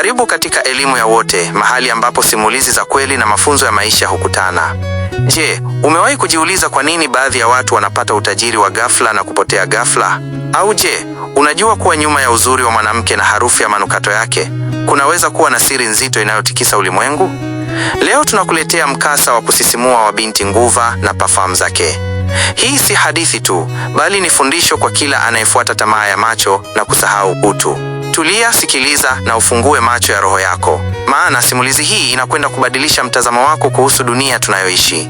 Karibu katika Elimu ya Wote, mahali ambapo simulizi za kweli na mafunzo ya maisha hukutana. Je, umewahi kujiuliza kwa nini baadhi ya watu wanapata utajiri wa ghafla na kupotea ghafla? Au je, unajua kuwa nyuma ya uzuri wa mwanamke na harufu ya manukato yake kunaweza kuwa na siri nzito inayotikisa ulimwengu? Leo tunakuletea mkasa wa kusisimua wa binti Nguva na parfum zake. Hii si hadithi tu, bali ni fundisho kwa kila anayefuata tamaa ya macho na kusahau utu. Tulia, sikiliza na ufungue macho ya roho yako, maana simulizi hii inakwenda kubadilisha mtazamo wako kuhusu dunia tunayoishi.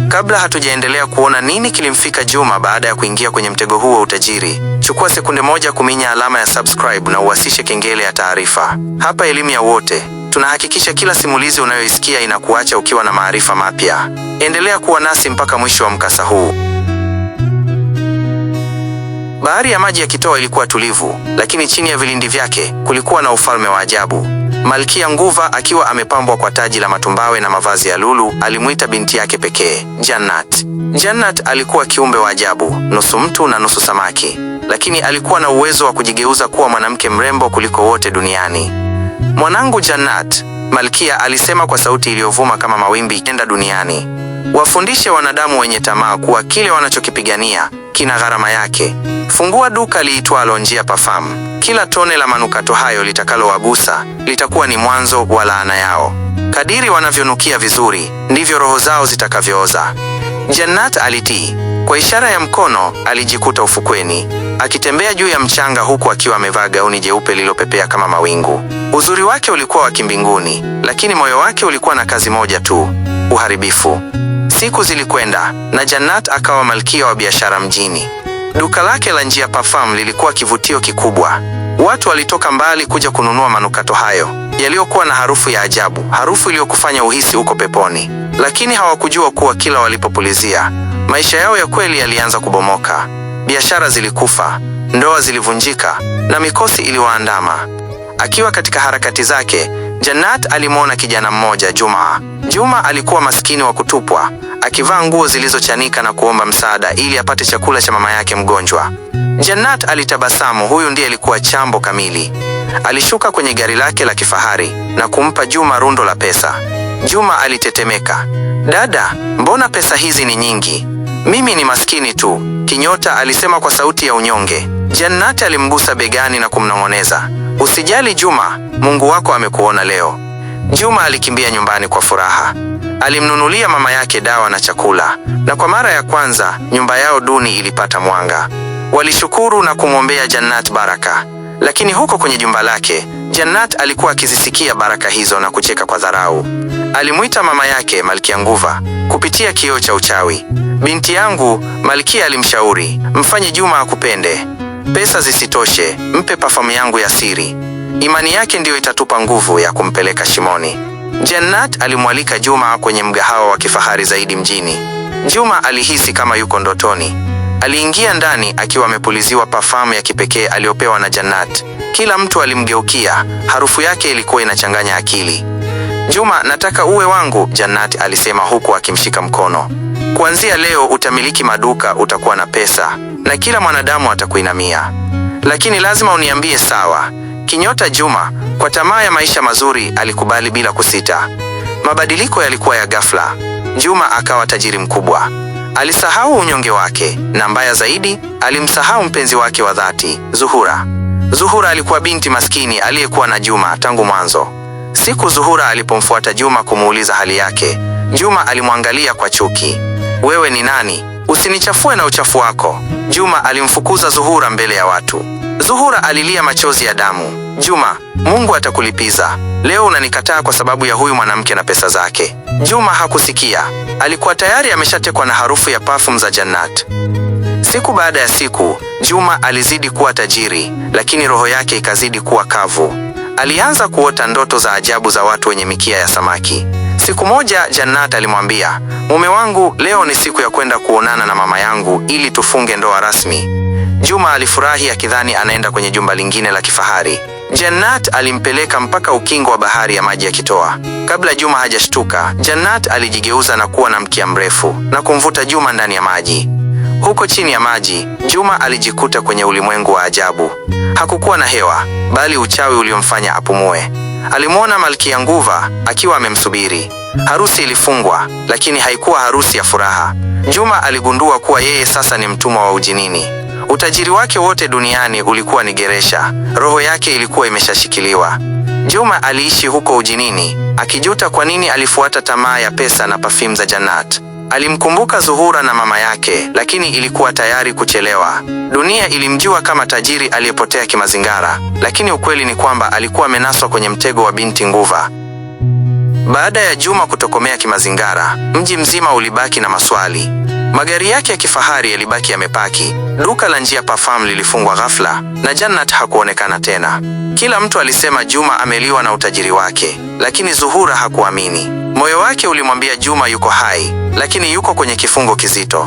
Kabla hatujaendelea kuona nini kilimfika Juma baada ya kuingia kwenye mtego huu wa utajiri, chukua sekunde moja kuminya alama ya subscribe na uwasishe kengele ya taarifa. Hapa Elimu ya Wote tunahakikisha kila simulizi unayoisikia inakuacha ukiwa na maarifa mapya. Endelea kuwa nasi mpaka mwisho wa mkasa huu. Bahari ya maji ya Kitoa ilikuwa tulivu, lakini chini ya vilindi vyake kulikuwa na ufalme wa ajabu. Malkia Nguva, akiwa amepambwa kwa taji la matumbawe na mavazi ya lulu, alimuita binti yake pekee, Jannat. Jannat alikuwa kiumbe wa ajabu, nusu mtu na nusu samaki, lakini alikuwa na uwezo wa kujigeuza kuwa mwanamke mrembo kuliko wote duniani. "Mwanangu Jannat," Malkia alisema kwa sauti iliyovuma kama mawimbi, "enda duniani. Wafundishe wanadamu wenye tamaa kuwa kile wanachokipigania kina gharama yake. Fungua duka liitwalo Njia Parfum. Kila tone la manukato hayo litakalowagusa litakuwa ni mwanzo wa laana yao. Kadiri wanavyonukia vizuri, ndivyo roho zao zitakavyooza." Jannat alitii. Kwa ishara ya mkono, alijikuta ufukweni, akitembea juu ya mchanga huku akiwa amevaa gauni jeupe lililopepea kama mawingu. Uzuri wake ulikuwa wa kimbinguni, lakini moyo wake ulikuwa na kazi moja tu: uharibifu. Siku zilikwenda na Jannat akawa malkia wa biashara mjini. Duka lake la Njia Parfum lilikuwa kivutio kikubwa. Watu walitoka mbali kuja kununua manukato hayo yaliyokuwa na harufu ya ajabu, harufu iliyokufanya uhisi uko peponi. Lakini hawakujua kuwa kila walipopulizia, maisha yao ya kweli yalianza kubomoka. Biashara zilikufa, ndoa zilivunjika na mikosi iliwaandama. Akiwa katika harakati zake, Jannat alimwona kijana mmoja, Juma. Juma alikuwa maskini wa kutupwa, akivaa nguo zilizochanika na kuomba msaada ili apate chakula cha mama yake mgonjwa. Jannat alitabasamu. Huyu ndiye alikuwa chambo kamili. Alishuka kwenye gari lake la kifahari na kumpa Juma rundo la pesa. Juma alitetemeka. "Dada, mbona pesa hizi ni nyingi? Mimi ni maskini tu," Kinyota alisema kwa sauti ya unyonge. Jannat alimgusa begani na kumnong'oneza, "Usijali Juma, Mungu wako amekuona leo." Juma alikimbia nyumbani kwa furaha. Alimnunulia mama yake dawa na chakula, na kwa mara ya kwanza nyumba yao duni ilipata mwanga. Walishukuru na kumwombea Jannat baraka. Lakini huko kwenye jumba lake, Jannat alikuwa akizisikia baraka hizo na kucheka kwa dharau. Alimuita mama yake, Malkia Nguva, kupitia kioo cha uchawi. "Binti yangu," Malkia alimshauri, "mfanye Juma akupende. Pesa zisitoshe, mpe parfum yangu ya siri. Imani yake ndiyo itatupa nguvu ya kumpeleka shimoni." Jannat alimwalika Juma kwenye mgahawa wa kifahari zaidi mjini. Juma alihisi kama yuko ndotoni. Aliingia ndani akiwa amepuliziwa parfum ya kipekee aliyopewa na Jannat. Kila mtu alimgeukia, harufu yake ilikuwa inachanganya akili. "Juma, nataka uwe wangu," Jannat alisema huku akimshika mkono. "Kuanzia leo utamiliki maduka, utakuwa na pesa na kila mwanadamu atakuinamia. Lakini lazima uniambie sawa." Kinyota Juma, kwa tamaa ya maisha mazuri, alikubali bila kusita. Mabadiliko yalikuwa ya ghafla. Juma akawa tajiri mkubwa. Alisahau unyonge wake, na mbaya zaidi, alimsahau mpenzi wake wa dhati, Zuhura. Zuhura alikuwa binti maskini aliyekuwa na Juma tangu mwanzo. Siku Zuhura alipomfuata Juma kumuuliza hali yake, Juma alimwangalia kwa chuki. "Wewe ni nani? Usinichafue na uchafu wako." Juma alimfukuza Zuhura mbele ya watu. Zuhura alilia machozi ya damu. "Juma, Mungu atakulipiza. Leo unanikataa kwa sababu ya huyu mwanamke na pesa zake." Juma hakusikia. Alikuwa tayari ameshatekwa na harufu ya parfum za Jannat. Siku baada ya siku, Juma alizidi kuwa tajiri, lakini roho yake ikazidi kuwa kavu. Alianza kuota ndoto za ajabu za watu wenye mikia ya samaki. Siku moja Jannat alimwambia, "Mume wangu, leo ni siku ya kwenda kuonana na mama yangu ili tufunge ndoa rasmi." Juma alifurahi akidhani anaenda kwenye jumba lingine la kifahari. Jannat alimpeleka mpaka ukingo wa bahari ya maji ya Kitoa. Kabla Juma hajashtuka, Jannat alijigeuza na kuwa na mkia mrefu na kumvuta Juma ndani ya maji. Huko chini ya maji, Juma alijikuta kwenye ulimwengu wa ajabu. Hakukuwa na hewa, bali uchawi uliomfanya apumue. Alimwona Malkia Nguva akiwa amemsubiri. Harusi ilifungwa, lakini haikuwa harusi ya furaha. Juma aligundua kuwa yeye sasa ni mtumwa wa ujinini. Utajiri wake wote duniani ulikuwa ni geresha. Roho yake ilikuwa imeshashikiliwa. Juma aliishi huko ujinini, akijuta kwa nini alifuata tamaa ya pesa na perfume za Jannat. Alimkumbuka Zuhura na mama yake, lakini ilikuwa tayari kuchelewa. Dunia ilimjua kama tajiri aliyepotea kimazingara, lakini ukweli ni kwamba alikuwa amenaswa kwenye mtego wa binti Nguva. Baada ya Juma kutokomea kimazingara, mji mzima ulibaki na maswali. Magari yake ya kifahari yalibaki yamepaki. Duka la Njia Parfum lilifungwa ghafla na Jannat hakuonekana tena. Kila mtu alisema Juma ameliwa na utajiri wake, lakini Zuhura hakuamini. Moyo wake ulimwambia Juma yuko hai, lakini yuko kwenye kifungo kizito.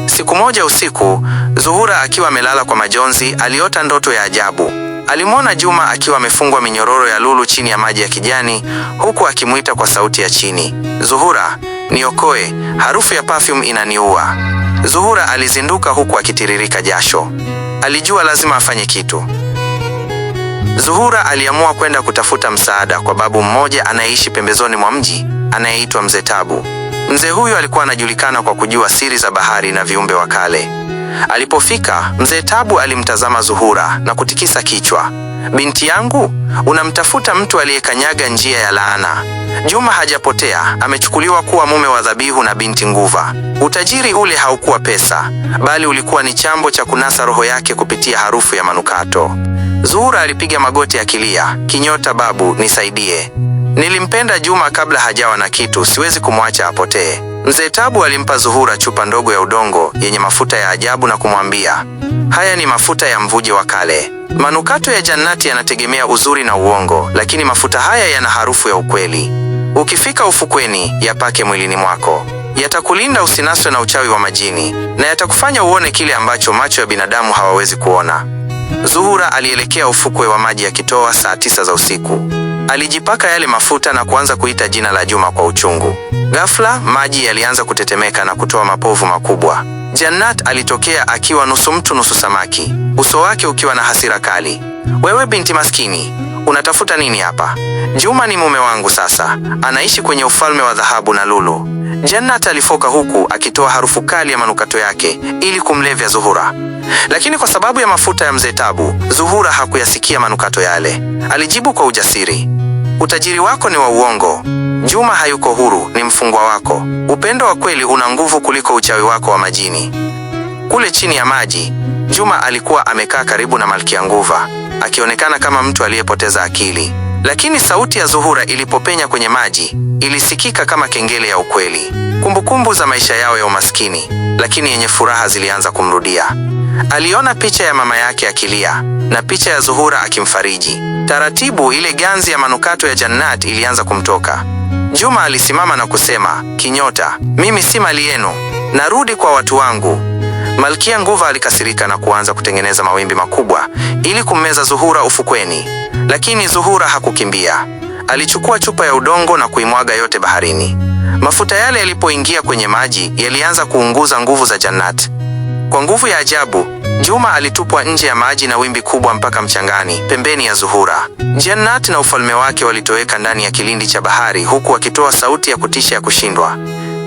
Siku moja usiku, Zuhura akiwa amelala kwa majonzi, aliota ndoto ya ajabu. Alimwona Juma akiwa amefungwa minyororo ya lulu chini ya maji ya kijani, huku akimuita kwa sauti ya chini, "Zuhura, niokoe, harufu ya perfume inaniua." Zuhura alizinduka huku akitiririka jasho. Alijua lazima afanye kitu. Zuhura aliamua kwenda kutafuta msaada kwa babu mmoja anayeishi pembezoni mwa mji, anayeitwa Mzee Tabu. Mzee huyu alikuwa anajulikana kwa kujua siri za bahari na viumbe wa kale. Alipofika, Mzee Tabu alimtazama Zuhura na kutikisa kichwa. "Binti yangu, unamtafuta mtu aliyekanyaga njia ya laana. Juma hajapotea, amechukuliwa kuwa mume wa dhabihu na binti Nguva." Utajiri ule haukuwa pesa, bali ulikuwa ni chambo cha kunasa roho yake kupitia harufu ya manukato. Zuhura alipiga magoti akilia, "Kinyota babu, nisaidie. Nilimpenda Juma kabla hajawa na kitu, siwezi kumwacha apotee." Mzee Tabu alimpa Zuhura chupa ndogo ya udongo yenye mafuta ya ajabu na kumwambia, "Haya ni mafuta ya mvuje wa kale. Manukato ya Jannati yanategemea uzuri na uongo, lakini mafuta haya yana harufu ya ukweli. Ukifika ufukweni, yapake mwilini mwako. Yatakulinda usinaswe na uchawi wa majini, na yatakufanya uone kile ambacho macho ya binadamu hawawezi kuona." Zuhura alielekea ufukwe wa maji yakitoa saa 9 za usiku. Alijipaka yale mafuta na kuanza kuita jina la Juma kwa uchungu. Ghafla, maji yalianza kutetemeka na kutoa mapovu makubwa. Jannat alitokea akiwa nusu mtu nusu samaki, uso wake ukiwa na hasira kali. "Wewe binti maskini, unatafuta nini hapa? Juma ni mume wangu sasa, anaishi kwenye ufalme wa dhahabu na lulu." Jannat alifoka huku akitoa harufu kali ya manukato yake ili kumlevya Zuhura. Lakini kwa sababu ya mafuta ya Mzee Tabu, Zuhura hakuyasikia manukato yale. Alijibu kwa ujasiri, "Utajiri wako ni wa uongo. Juma hayuko huru, ni mfungwa wako. Upendo wa kweli una nguvu kuliko uchawi wako wa majini." Kule chini ya maji, Juma alikuwa amekaa karibu na Malkia Nguva, akionekana kama mtu aliyepoteza akili. Lakini sauti ya Zuhura ilipopenya kwenye maji, ilisikika kama kengele ya ukweli. Kumbukumbu za maisha yao ya umaskini, lakini yenye furaha zilianza kumrudia. Aliona picha ya mama yake akilia na picha ya Zuhura akimfariji. Taratibu ile ganzi ya manukato ya Jannat ilianza kumtoka. Juma alisimama na kusema, "Kinyota, mimi si mali yenu. Narudi kwa watu wangu." Malkia Nguva alikasirika na kuanza kutengeneza mawimbi makubwa ili kummeza Zuhura ufukweni. Lakini Zuhura hakukimbia. Alichukua chupa ya udongo na kuimwaga yote baharini. Mafuta yale yalipoingia kwenye maji yalianza kuunguza nguvu za Jannat. Kwa nguvu ya ajabu, Juma alitupwa nje ya maji na wimbi kubwa mpaka mchangani, pembeni ya Zuhura. Jannat na ufalme wake walitoweka ndani ya kilindi cha bahari huku akitoa sauti ya kutisha ya kushindwa.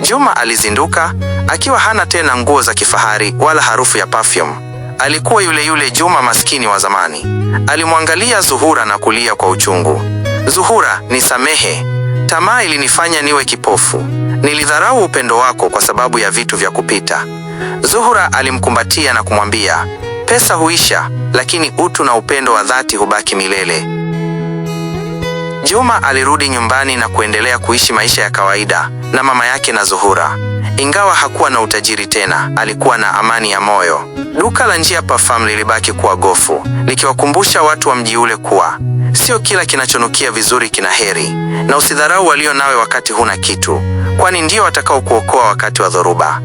Juma alizinduka, akiwa hana tena nguo za kifahari wala harufu ya perfume. Alikuwa yule yule Juma maskini wa zamani. Alimwangalia Zuhura na kulia kwa uchungu. "Zuhura, nisamehe. Tamaa ilinifanya niwe kipofu. Nilidharau upendo wako kwa sababu ya vitu vya kupita." Zuhura alimkumbatia na kumwambia, "Pesa huisha, lakini utu na upendo wa dhati hubaki milele." Juma alirudi nyumbani na kuendelea kuishi maisha ya kawaida na mama yake na Zuhura. Ingawa hakuwa na utajiri tena, alikuwa na amani ya moyo. Duka la Njia Parfum lilibaki kuwa gofu, likiwakumbusha watu wa mji ule kuwa sio kila kinachonukia vizuri kina heri, na usidharau walio nawe wakati huna kitu, kwani ndio watakao kuokoa wakati wa dhoruba.